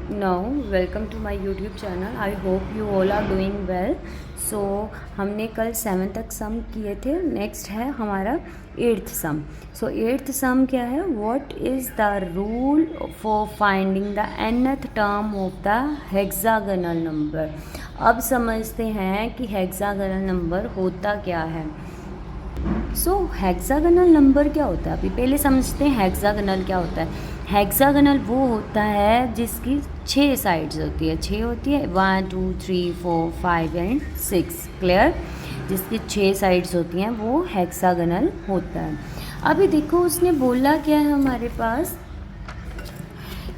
Now welcome to my YouTube channel. I hope you all are doing well. So हमने कल 7 तक सम किए थे। नेक्स्ट है हमारा 8th सम। सो 8th सम क्या है? What is the rule for finding the nth term of the hexagonal number. अब समझते हैं कि हेक्सागोनल नंबर होता क्या है। सो हेक्सागोनल नंबर क्या होता है? अभी पहले समझते हैं हेक्सागोनल क्या होता है। हेक्सागोनल वो होता है जिसकी 6 साइड्स होती है। 6 होती है, 1 2 3 4 5 एंड 6। क्लियर? जिसकी 6 साइड्स होती हैं वो हेक्सागोनल होता है। अभी देखो उसने बोला क्या है हमारे पास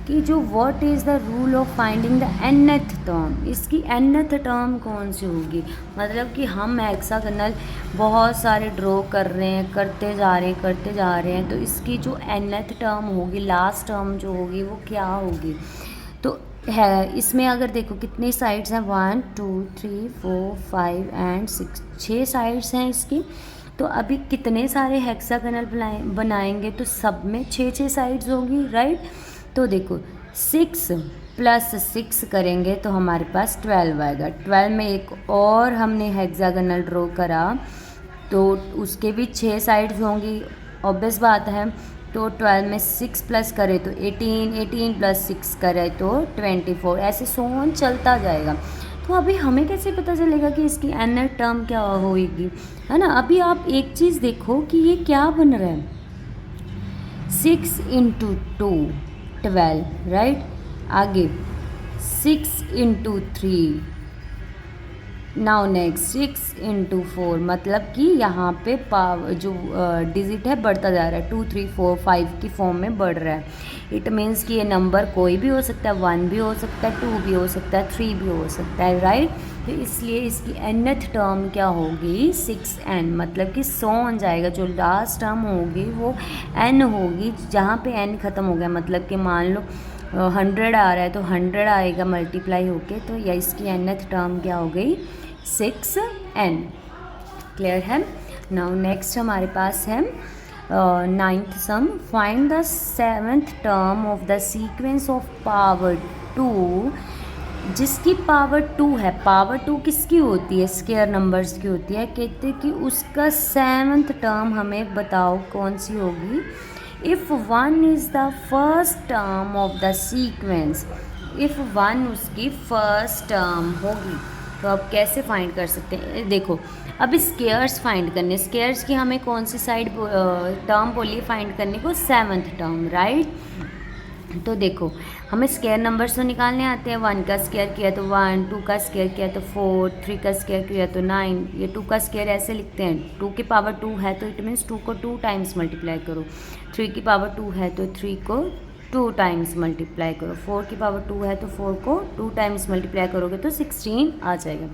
कि जो what is the rule of finding the nth term. इसकी nth टर्म कौन सी होगी? मतलब कि हम हेक्सागोनल बहुत सारे ड्रॉ कर रहे हैं, करते जा रहे हैं, तो इसकी जो nth टर्म होगी, लास्ट टर्म जो होगी वो क्या होगी? तो है इसमें अगर देखो कितनी साइड्स हैं, 1 2 3 4 5 एंड 6। 6 साइड्स हैं इसकी। तो अभी कितने सारे हेक्सागोनल बनाएंगे तो सब में 6 साइड्स होगी, राइट? तो देखो 6 + 6 करेंगे तो हमारे पास 12 आएगा। 12 में एक और हमने हेक्सागोनल ड्रॉ करा तो उसके भी 6 साइड्स होंगी, ऑब्वियस बात है। तो 12 में 6 प्लस करें तो 18, 18 + 6 करें तो 24, ऐसे सोन चलता जाएगा। तो अभी हमें कैसे पता चलेगा कि इसकी nth टर्म क्या होगी, है ना? अभी आप एक चीज़ देखो कि ये क्या बन रहा है। 6 × 2 12, राइट? आगे 6 × 3, नाउ नेक्स्ट 6 × 4, मतलब कि यहाँ पे पावर जो डिजिट है बढ़ता जा रहा है, 2 3 4 5 की फॉर्म में बढ़ रहा है। इट मीन्स कि ये नंबर कोई भी हो सकता है, 1 भी हो सकता है, 2 भी हो सकता है, 3 भी हो सकता है, राइट? तो इसलिए इसकी nth टर्म क्या होगी? 6n, मतलब कि 100 जाएगा। जो लास्ट टर्म होगी वो n होगी। जहाँ पे n ख़त्म हो गया, मतलब कि मान लो 100 आ रहा है तो 100 आएगा मल्टीप्लाई होके। तो या इसकी nth टर्म क्या हो गई? 6n। क्लियर है? नाउ नेक्स्ट हमारे पास है 9th sum. Find the 7th term of the sequence of power 2 जिसकी पावर 2 है। पावर 2 किसकी होती है? स्क्वायर नंबर्स की होती है। कहते कि उसका 7th टर्म हमें बताओ कौन सी होगी। If 1 is the first term of the sequence, if 1 उसकी फर्स्ट टर्म होगी तो अब कैसे फाइंड कर सकते हैं? देखो अब स्क्वायर्स फाइंड करने, स्क्वायर्स की हमें कौन सी साइड टर्म बोलिए फाइंड करने को? 7th term, right? तो देखो हमें स्क्वायर नंबर्स तो निकालने आते हैं। 1 का स्क्वायर किया तो 1, 2 का स्क्वायर किया तो 4, 3 का स्क्वायर किया तो 9। ये 2 का स्क्वायर ऐसे लिखते हैं, 2 की पावर 2 है तो इट मीन्स 2 को 2 टाइम्स मल्टीप्लाई करो। 3 की पावर 2 है तो 3 को 2 टाइम्स मल्टीप्लाई करो। 4 की पावर 2 है तो 4 को 2 टाइम्स मल्टीप्लाई करोगे तो 16 आ जाएगा।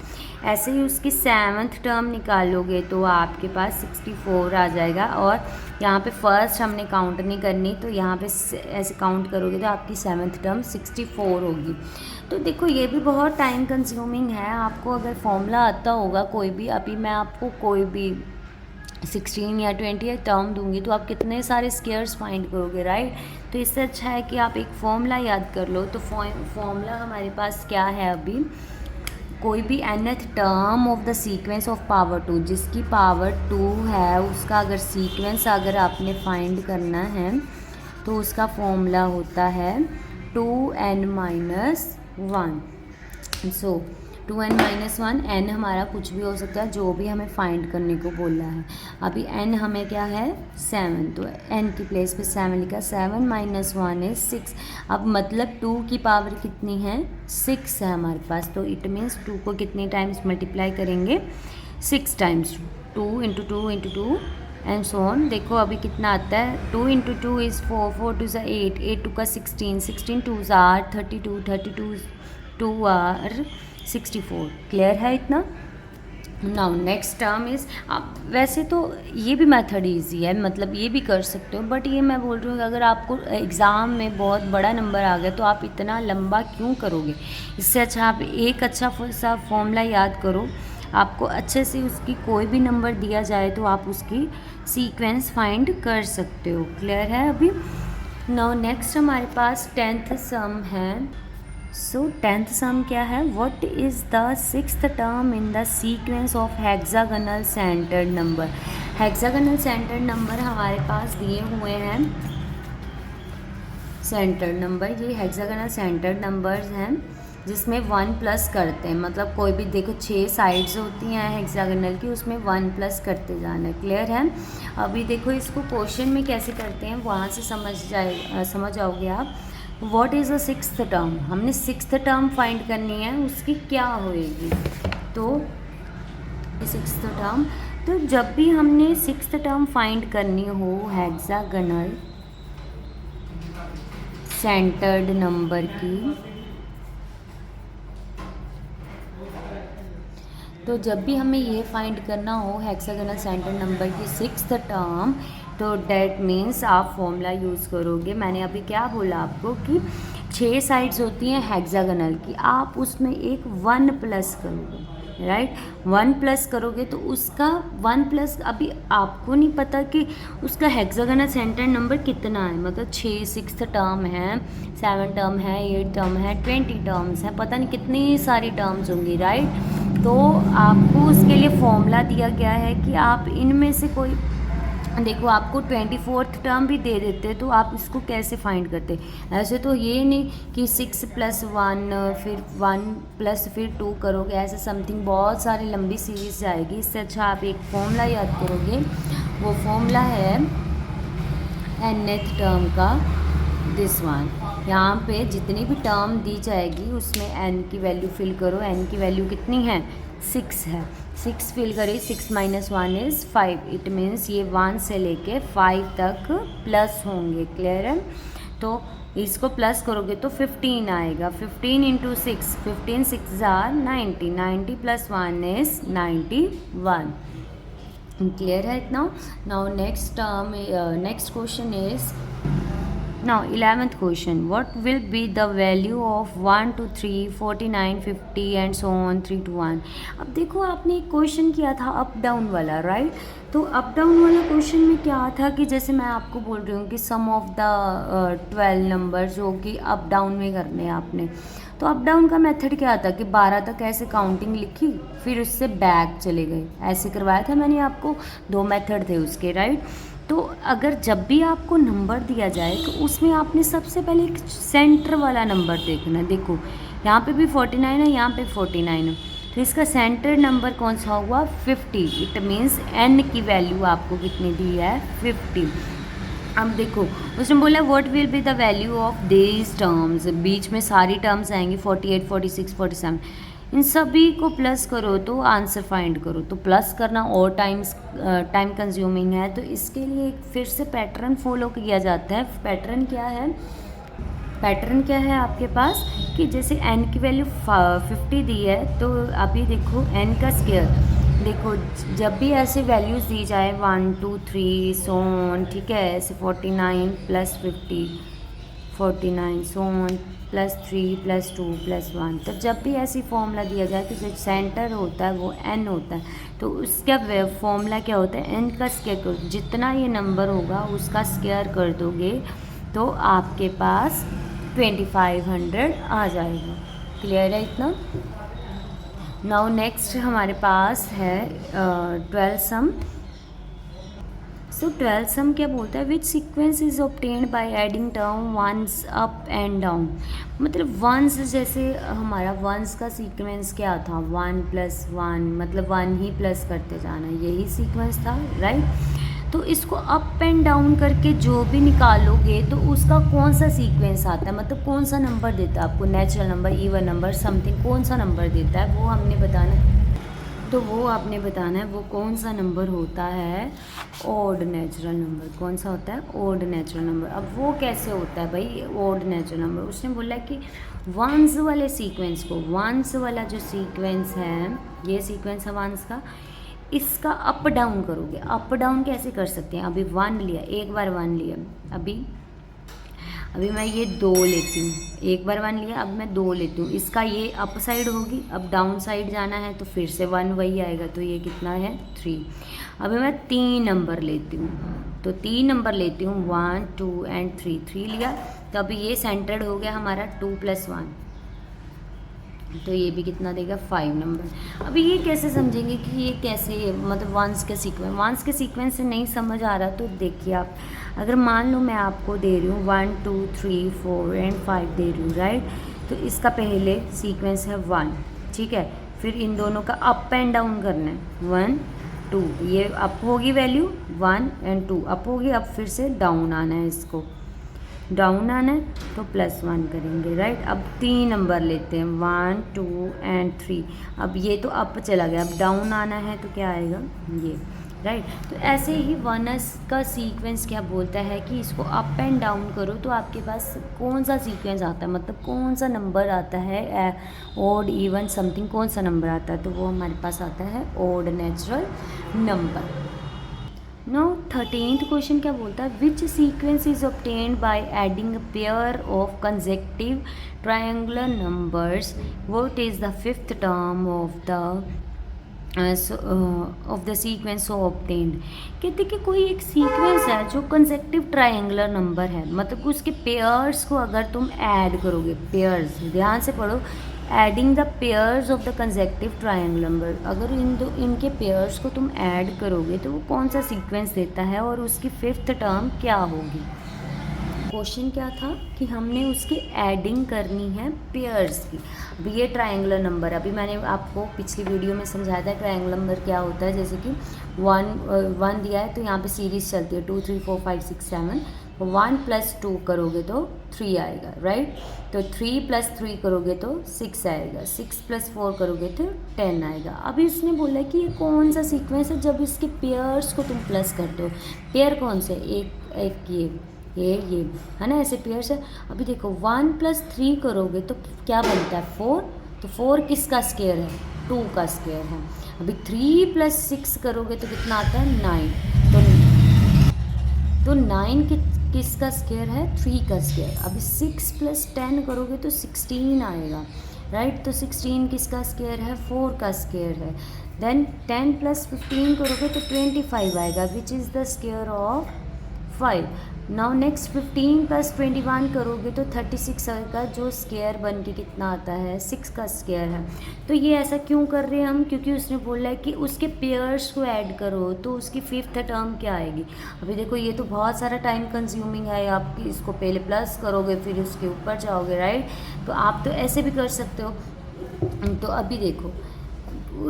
ऐसे ही उसकी 7th टर्म निकालोगे तो आपके पास 64 आ जाएगा। और यहाँ पे फर्स्ट हमने काउंट नहीं करनी, तो यहाँ पे ऐसे काउंट करोगे तो आपकी 7th टर्म 64 होगी। तो देखो ये भी बहुत टाइम कंज्यूमिंग है। आपको अगर फॉर्मूला आता होगा कोई भी, अभी मैं आपको कोई भी 16 या 20 टर्म दूंगी तो आप कितने सारे स्क्वायर्स फाइंड करोगे, राइट? तो इससे अच्छा है कि आप एक फॉर्मूला याद कर लो। तो फॉर्मूला हमारे पास क्या है? अभी कोई भी nth term of the sequence of power 2 जिसकी पावर 2 है, उसका अगर सीक्वेंस अगर आपने फाइंड करना है तो उसका फॉर्मूला होता है 2n - 1। सो 2n - 1, n हमारा कुछ भी हो सकता है, जो भी हमें फाइंड करने को बोला है। अभी n हमें क्या है? 7, तो n की प्लेस पे 7 लिखा। 7 - 1 इज़ 6। अब मतलब 2 की पावर कितनी है? 6 है हमारे पास। तो इट मीन्स 2 को कितनी टाइम्स मल्टीप्लाई करेंगे? 6 टाइम्स। 2 × 2 × 2 and so on. देखो अभी कितना आता है? 2 × 2 इज़ 4, 4 2 8, 8 2 का 16, 16 2 आर 32, 32 2 आर 64। क्लियर है इतना? नाउ नेक्स्ट टर्म इज़, आप वैसे तो ये भी मेथड ईजी है, मतलब ये भी कर सकते हो, बट ये मैं बोल रही हूँ कि अगर आपको एग्ज़ाम में बहुत बड़ा नंबर आ गया तो आप इतना लंबा क्यों करोगे? इससे अच्छा आप एक अच्छा सा फॉर्मूला याद करो। आपको अच्छे से उसकी कोई भी नंबर दिया जाए तो आप उसकी सीक्वेंस फाइंड कर सकते हो। क्लियर है? अभी नाउ नेक्स्ट हमारे पास 10th सम है। सो 10th सम क्या है, what is the 6th term in the sequence of hexagonal centred number. Hexagonal centred number हमारे पास दिए हुए हैं, सेंटर्ड नंबर, ये हेक्सागोनल सेंटर्ड नंबर्स हैं जिसमें 1 प्लस करते हैं, मतलब कोई भी देखो 6 साइड्स होती हैं हेक्सागोनल की, उसमें 1 प्लस करते जाना है। क्लियर है। अभी देखो इसको क्वेश्चन में कैसे करते हैं वहाँ से समझ जाओगे आप। What is the 6th term, हमने 6th टर्म फाइंड करनी है, उसकी क्या होएगी। तो 6th टर्म, तो जब भी हमने 6th टर्म फाइंड करनी हो हेक्सागोनल सेंटर्ड नंबर की, तो जब भी हमें ये फाइंड करना हो हेक्सागोनल सेंटर्ड नंबर की 6th टर्म, तो डैट मीन्स आप फॉर्मूला यूज़ करोगे। मैंने अभी क्या बोला आपको कि 6 साइड्स होती हैं हेक्सागोनल की, आप उसमें एक 1 प्लस करोगे, राइट। 1 प्लस करोगे तो उसका 1 प्लस, अभी आपको नहीं पता कि उसका हेक्सागोनल सेंटर्ड नंबर कितना है, मतलब 6 टर्म है, 7 टर्म है, 8 टर्म है, 20 टर्म्स हैं, पता नहीं कितनी सारी टर्म्स होंगी, राइट। तो आपको उसके लिए फॉर्मूला दिया गया है कि आप इनमें से कोई, देखो आपको 24th टर्म भी दे देते तो आप इसको कैसे फाइंड करते। ऐसे तो ये नहीं कि 6 + 1 फिर 1 प्लस फिर 2 करोगे, ऐसे समथिंग बहुत सारी लंबी सीरीज जाएगी। इससे अच्छा आप एक फॉर्मूला याद करोगे, वो फॉर्मूला है nth टर्म का, दिस वन। यहाँ पे जितनी भी टर्म दी जाएगी उसमें n की वैल्यू फिल करो। n की वैल्यू कितनी है, 6 है, 6 फिल करिए। 6 - 1 इज़ 5, इट मीन्स ये 1 से लेके 5 तक प्लस होंगे। क्लियर है। तो इसको प्लस करोगे तो 15 आएगा, 15 × 6, 15 × 6 = 90, 90 + 1 इज़ 91। क्लियर है इतना। Now next question is, now 11th question, what will be the value of 1 to 3 49 50 and so on 3 to 1। अब देखो आपने एक क्वेश्चन किया था अप डाउन वाला, राइट। तो अप डाउन वाला क्वेश्चन में क्या था कि जैसे मैं आपको बोल रही हूँ कि सम ऑफ द 12 नंबर जो कि अप डाउन में करने हैं आपने, तो अप डाउन का मेथड क्या था कि 12 तक ऐसे काउंटिंग लिखी, फिर उससे बैक चले गए, ऐसे करवाया था मैंने आपको। 2 मेथड थे उसके, राइट। तो अगर जब भी आपको नंबर दिया जाए तो उसमें आपने सबसे पहले एक सेंटर वाला नंबर देखना है। देखो यहाँ पे भी 49 है, यहाँ पे 49 है, तो इसका सेंटर नंबर कौन सा हुआ, 50। इट मीन्स n की वैल्यू आपको कितनी दी है, 50। अब देखो उसने बोला what will be the value of these terms, बीच में सारी टर्म्स आएंगी 48 46 47, इन सभी को प्लस करो तो आंसर फाइंड करो। तो प्लस करना और टाइम कंज्यूमिंग है, तो इसके लिए फिर से पैटर्न फॉलो किया जाता है। पैटर्न क्या है आपके पास कि जैसे n की वैल्यू 50 दी है, तो अभी देखो n का स्क्वायर, देखो जब भी ऐसे वैल्यूज़ दी जाए 1 2 3 सो ऑन, ठीक है, ऐसे 49 + 50 49 सो ऑन +3 +2 +1, तो जब भी ऐसी फॉर्मूला दिया जाए तो जो सेंटर होता है वो n होता है, तो उसका फॉर्मूला क्या होता है, n का स्क्वायर करो, जितना ये नंबर होगा उसका स्क्वायर कर दोगे तो आपके पास 2500 आ जाएगा। क्लियर है इतना। नाउ नेक्स्ट हमारे पास है 12th सम। सो 12th सम क्या बोलता है, which sequence is obtained by adding term once up and down. मतलब वंस, जैसे हमारा वंस का सीक्वेंस क्या था, 1 + 1, मतलब 1 ही प्लस करते जाना, यही सीक्वेंस था, राइट। तो इसको अप एंड डाउन करके जो भी निकालोगे तो उसका कौन सा सीक्वेंस आता है, मतलब कौन सा नंबर देता है आपको, natural number, even number, something, कौन सा नंबर देता है वो हमने बताना है। तो वो आपने बताना है वो कौन सा नंबर होता है, ऑड नेचुरल नंबर। कौन सा होता है, ऑड नेचुरल नंबर। अब वो कैसे होता है भाई ऑड नेचुरल नंबर, उसने बोला कि वंस वाले सीक्वेंस को, वंस वाला जो सीक्वेंस है, ये सीक्वेंस है वंस का, इसका अप डाउन करोगे। अप डाउन कैसे कर सकते हैं, अभी 1 लिया, एक बार 1 लिया, अभी मैं ये 2 लेती हूँ, एक बार 1 लिया, अब मैं 2 लेती हूँ, इसका ये अप साइड होगी, अब डाउन साइड जाना है तो फिर से 1 वही आएगा, तो ये कितना है 3। अभी मैं 3 नंबर लेती हूँ, तो 3 नंबर लेती हूँ, 1 2 एंड 3 लिया, तो अभी ये सेंटर्ड हो गया हमारा 2 + 1, तो ये भी कितना देगा 5 नंबर। अभी ये कैसे समझेंगे कि ये कैसे मतलब वंस के सीक्वेंस से नहीं समझ आ रहा तो देखिए आप, अगर मान लो मैं आपको दे रही हूँ 1 2 3 4 एंड 5 दे रही हूँ, राइट। तो इसका पहले सीक्वेंस है 1, ठीक है। फिर इन दोनों का अप एंड डाउन करना है 1 2, ये अप होगी वैल्यू 1 एंड 2 अप होगी, अब फिर से डाउन आना है, इसको डाउन आना है तो +1 करेंगे, राइट। अब 3 नंबर लेते हैं 1 2 एंड 3। अब ये तो अप चला गया, अब डाउन आना है तो क्या आएगा ये, राइट। तो ऐसे ही वनस का सीक्वेंस क्या बोलता है कि इसको अप एंड डाउन करो तो आपके पास कौन सा सीक्वेंस आता है, मतलब कौन सा नंबर आता है, ओड इवन समथिंग कौन सा नंबर आता है, तो वो हमारे पास आता है odd natural number. Now 13th question क्या बोलता है, which sequence is obtained by adding a pair of consecutive triangular numbers, what is the fifth term of the sequence so obtained. कहते कि कोई एक सीक्वेंस है जो कंसेक्टिव ट्रायंगुलर नंबर है, मतलब उसके पेयर्स को अगर तुम ऐड करोगे, पेयर्स ध्यान से पढ़ो, adding the pairs of the consecutive triangular number, अगर इनके पेयर्स को तुम ऐड करोगे तो वो कौन सा सीक्वेंस देता है और उसकी फिफ्थ टर्म क्या होगी। क्वेश्चन क्या था कि हमने उसकी एडिंग करनी है पेयर्स की। अभी ये ट्रायंगुलर नंबर, अभी मैंने आपको पिछली वीडियो में समझाया था ट्रायंगुलर नंबर क्या होता है, जैसे कि 1 दिया है तो यहाँ पे सीरीज चलती है 2 3 4 5 6 7, 1 + 2 करोगे तो 3 आएगा, राइट। तो 3 + 3 करोगे तो 6 आएगा, 6 + 4 करोगे तो 10 आएगा। अभी उसने बोला कि ये कौन सा सीक्वेंस है जब इसके पेयर्स को तुम प्लस करते हो। पेयर कौन से, एक ये है ना, ऐसे पेयर्स है। अभी देखो 1 + 3 करोगे तो क्या बनता है 4, तो 4 किसका स्क्वायर है, 2 का स्क्वायर है। अभी 3 + 6 करोगे तो कितना आता है 9, तो 9 किसका स्क्वायर है, 3 का स्क्वायर। अभी 6 + 10 करोगे तो 16 आएगा, राइट। तो 16 किसका स्क्वायर है, 4 का स्क्वायर है। देन 10 + 15 करोगे तो 25 आएगा, which is the square of 5। Now next 15 + 21 करोगे तो 36 आएगा, जो स्क्वायर बन के कितना आता है 6 का स्क्वायर है। तो ये ऐसा क्यों कर रहे हैं हम, क्योंकि उसने बोला है कि उसके पेयर्स को ऐड करो तो उसकी फिफ्थ टर्म क्या आएगी। अभी देखो ये तो बहुत सारा टाइम कंज्यूमिंग है, आप इसको पहले प्लस करोगे फिर उसके ऊपर जाओगे, राइट। तो आप तो ऐसे भी कर सकते हो। तो अभी देखो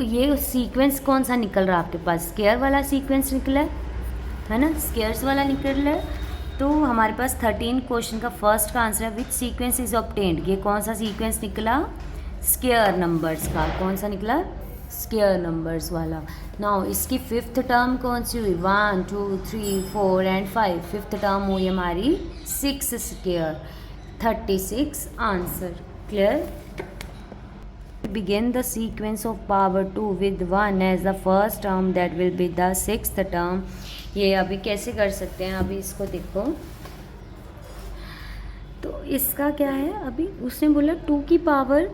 ये सीक्वेंस कौन सा निकल रहा है आपके पास, स्क्वायर वाला सीक्वेंस निकला है ना, स्क्वायर्स वाला निकल रहा है। तो हमारे पास 13 क्वेश्चन का फर्स्ट का आंसर है विच सीक्वेंस इज ऑब्टेन्ड। ये कौन सा सीक्वेंस निकला, स्क्वायर नंबर्स का। कौन सा निकला, स्क्वायर नंबर्स वाला। नाउ इसकी फिफ्थ टर्म कौन सी हुई, 1 2 3 4 एंड 5। फिफ्थ टर्म हुई हमारी 6 square, 36 answer. Clear. Begin the sequence of power 2 with 1 as the first term, that will be the sixth term। ये अभी कैसे कर सकते हैं, अभी इसको देखो। तो इसका क्या है, अभी उसने बोला 2 की पावर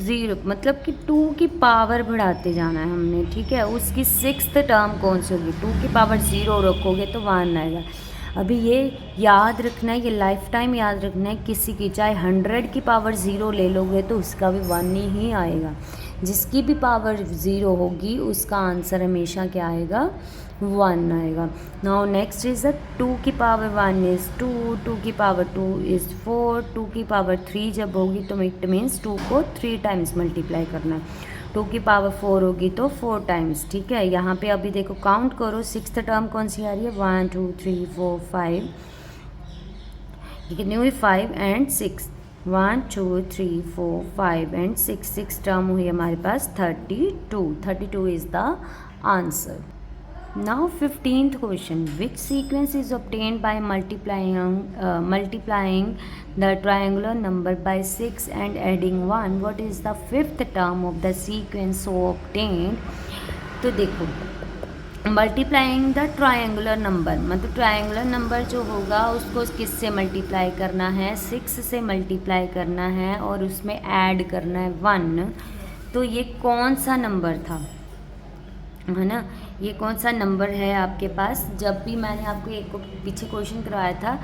0, मतलब कि 2 की पावर बढ़ाते जाना है हमने, ठीक है। उसकी सिक्स्थ टर्म कौन सी होगी, 2 की पावर 0 रखोगे तो 1 आएगा। अभी ये याद रखना है, ये लाइफ टाइम याद रखना है, किसी की चाहे 100 की पावर 0 ले लोगे तो उसका भी 1 ही आएगा। जिसकी भी पावर 0 होगी उसका आंसर हमेशा क्या आएगा, 1 आएगा। नाउ नेक्स्ट इज द 2 की पावर 1 इज़ 2, 2 की पावर 2 इज़ 4, 2 की पावर 3 जब होगी तो इट मीन्स 2 को 3 टाइम्स मल्टीप्लाई करना है। 2 की पावर 4 होगी तो 4 टाइम्स, ठीक है। यहाँ पे अभी देखो काउंट करो, सिक्स्थ टर्म कौन सी आ रही है, 1 2 3 4 5, ये कितनी हुई 5 एंड 6, 1 2 3 4 5 एंड 6 टर्म हुई हमारे पास 32 is the answer. Now 15th question, which sequence is obtained by multiplying the triangular number by 6 and adding 1? What is the fifth term of the sequence so obtained? तो देखो multiplying the triangular number, मतलब triangular number जो होगा उसको किससे multiply करना है, 6 से मल्टीप्लाई करना है और उसमें ऐड करना है 1। तो ये कौन सा नंबर था, है ना, ये कौन सा नंबर है आपके पास। जब भी मैंने आपको एक पीछे क्वेश्चन कराया था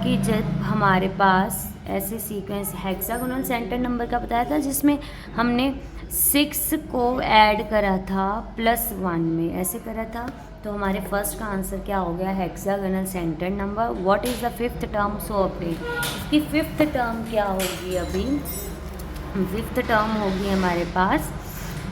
कि जब हमारे पास ऐसे सीक्वेंस हेक्सागोनल सेंटर नंबर का बताया था जिसमें हमने 6 को ऐड करा था +1 में, ऐसे करा था। तो हमारे फर्स्ट का आंसर क्या हो गया, hexagonal centre number. What is the fifth term so obtain, इसकी फिफ्थ टर्म क्या होगी, अभी फिफ्थ टर्म होगी हमारे पास,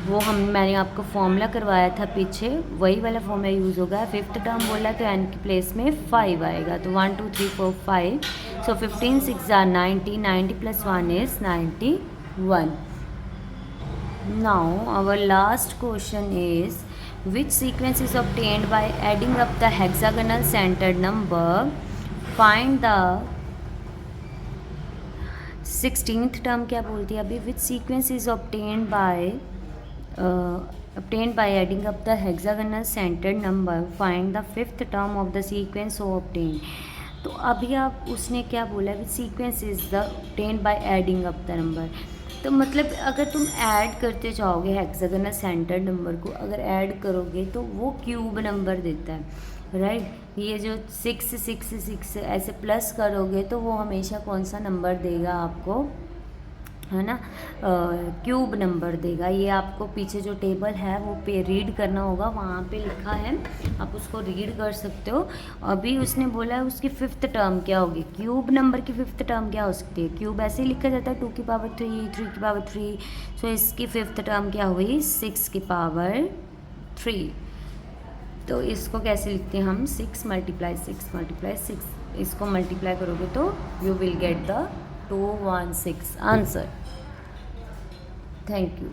वो मैंने आपको फॉर्मूला करवाया था पीछे, वही वाला फॉर्मूला यूज़ होगा। फिफ्थ टर्म बोला तो n की प्लेस में 5 आएगा, तो 1 2 3 4 5, सो 15 6 are 90, 90 + 1 is 91. Now our last question is, which sequence is obtained by adding up the hexagonal centered number? Find the 16th term क्या बोलती है अभी, which sequence is obtained by adding up the hexagonal centered number? Find the fifth term of the sequence so obtained. तो अभी आप उसने क्या बोला, विच sequence is the obtained by adding up the number. तो मतलब अगर तुम ऐड करते जाओगे हेक्सागोनल सेंटर नंबर को, अगर ऐड करोगे तो वो क्यूब नंबर देता है, राइट। ये जो 6 6 6 ऐसे प्लस करोगे तो वो हमेशा कौन सा नंबर देगा आपको, है ना, क्यूब नंबर देगा। ये आपको पीछे जो टेबल है वो पे रीड करना होगा, वहाँ पे लिखा है, आप उसको रीड कर सकते हो। अभी उसने बोला है उसकी फिफ्थ टर्म क्या होगी, क्यूब नंबर की फिफ्थ टर्म क्या हो सकती है, क्यूब ऐसे ही लिखा जाता है 2 की पावर 3, 3 की पावर 3, सो इसकी फिफ्थ टर्म क्या हुई, 6 की पावर 3। तो इसको कैसे लिखते हैं हम, 6 × 6 इसको मल्टीप्लाई करोगे तो you will get the 216 answer. Thank you.